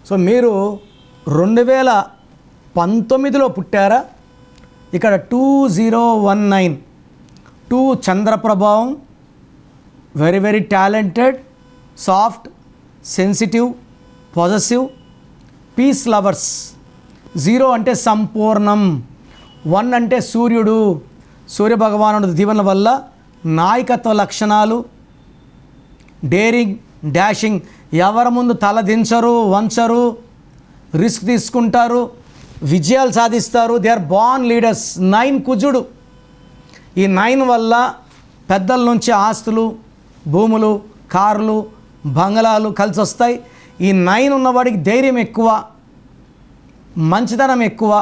So మీరు 2019లో పుట్టారా? ఇక్కడ 2019 2 చంద్ర ప్రభావం, very very talented, soft, sensitive, positive, peace lovers. 0 అంటే సంపూర్ణం, 1 అంటే సూర్యుడు, సూర్యభగవానుడి దీవెనల వల్ల నాయకత్వ లక్షణాలు, డేరింగ్, డాషింగ్, ఎవరి ముందు తల దించరు, వంచరు, రిస్క్ తీసుకుంటారు, విజయాలు సాధిస్తారు. They are born leaders. 9 కుజుడు. ఈ 9 వల్ల పెద్దల నుంచి ఆస్తులు, భూములు, కార్లు, బంగళాలు కలిసి వస్తాయి. ఈ 9 ఉన్నవాడికి ధైర్యం ఎక్కువ, మంచితనం ఎక్కువ.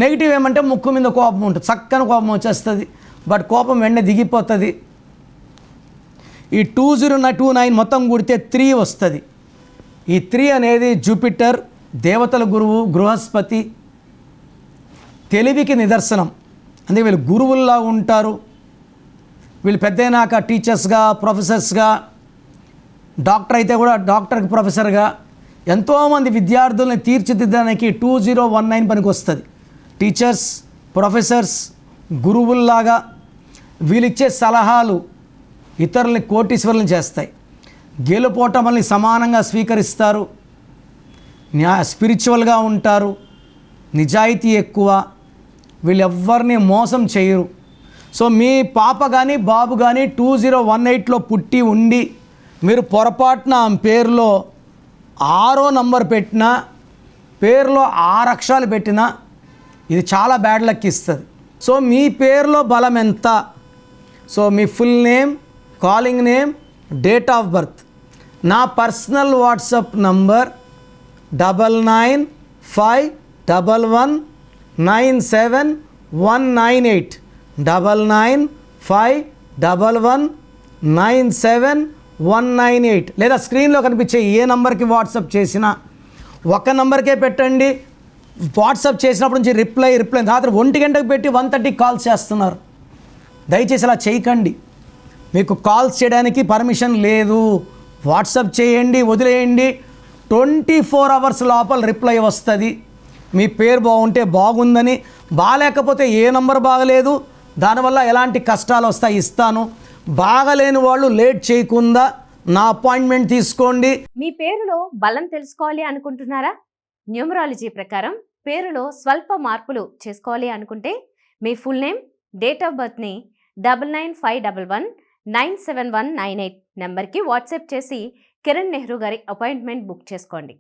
నెగిటివ్ ఏమంటే ముక్కు మీద కోపం ఉంటుంది, చక్కని కోపం వచ్చేస్తుంది, బట్ కోపం వెంటనే దిగిపోతుంది. ఈ 2029 మొత్తం కూడితే 3 వస్తుంది. ఈ 3 అనేది జూపిటర్, దేవతల గురువు, బృహస్పతి, తెలివికి నిదర్శనం. అందుకే వీళ్ళు గురువుల్లా ఉంటారు. వీళ్ళు పెద్దయినాక టీచర్స్గా, ప్రొఫెసర్స్గా, డాక్టర్ అయితే కూడా డాక్టర్కి ప్రొఫెసర్గా ఎంతోమంది విద్యార్థుల్ని తీర్చిదిద్దడానికి 2019 పనికి వస్తుంది. టీచర్స్, ప్రొఫెసర్స్, గురువుల్లాగా వీళ్ళిచ్చే సలహాలు ఇతరుల్ని కోటీశ్వరులను చేస్తాయి. గెలుపోటమల్ని సమానంగా స్వీకరిస్తారు, స్పిరిచువల్గా ఉంటారు, నిజాయితీ ఎక్కువ, వీళ్ళెవ్వరిని మోసం చేయరు. సో మీ పాప కానీ బాబు కానీ 2018లో పుట్టి ఉండి మీరు పొరపాటున ఆమె పేరులో 6వ నంబర్ పెట్టినా, పేరులో 6 అక్షరాలు పెట్టినా ఇది చాలా బ్యాడ్ లక్ ఇస్తుంది. సో మీ పేరులో బలం ఎంత? So me full name, calling name, date of birth. నా పర్సనల్ వాట్సాప్ నంబర్ 9951197198 9951197198 లేదా స్క్రీన్లో కనిపించే ఏ నంబర్కి వాట్సాప్ చేసినా ఒక నంబర్కే పెట్టండి. వాట్సాప్ చేసినప్పటి నుంచి రిప్లై రాత్రి 1 గంటకు పెట్టి 1:30 కాల్స్ చేస్తున్నారు. దయచేసి అలా చేయకండి. మీకు కాల్స్ చేయడానికి పర్మిషన్ లేదు. వాట్సాప్ చేయండి, వదిలేయండి. 24 అవర్స్ లోపల రిప్లై వస్తుంది. మీ పేరు బాగుంటే బాగుందని, బాగాలేకపోతే ఏ నంబర్ బాగలేదు, దానివల్ల ఎలాంటి కష్టాలు వస్తాయి ఇస్తాను. బాగలేని వాళ్ళు లేట్ చేయకుండా నా అపాయింట్మెంట్ తీసుకోండి. మీ పేరులో బలం తెలుసుకోవాలి అనుకుంటున్నారా? న్యూమరాలజీ ప్రకారం పేరులో స్వల్ప మార్పులు చేసుకోవాలి అనుకుంటే మీ ఫుల్ నేమ్, డేట్ ఆఫ్ బర్త్ని 9951197198 నెంబర్కి వాట్సాప్ చేసి కిరణ్ నెహ్రూ గారి అపాయింట్మెంట్ బుక్ చేసుకోండి.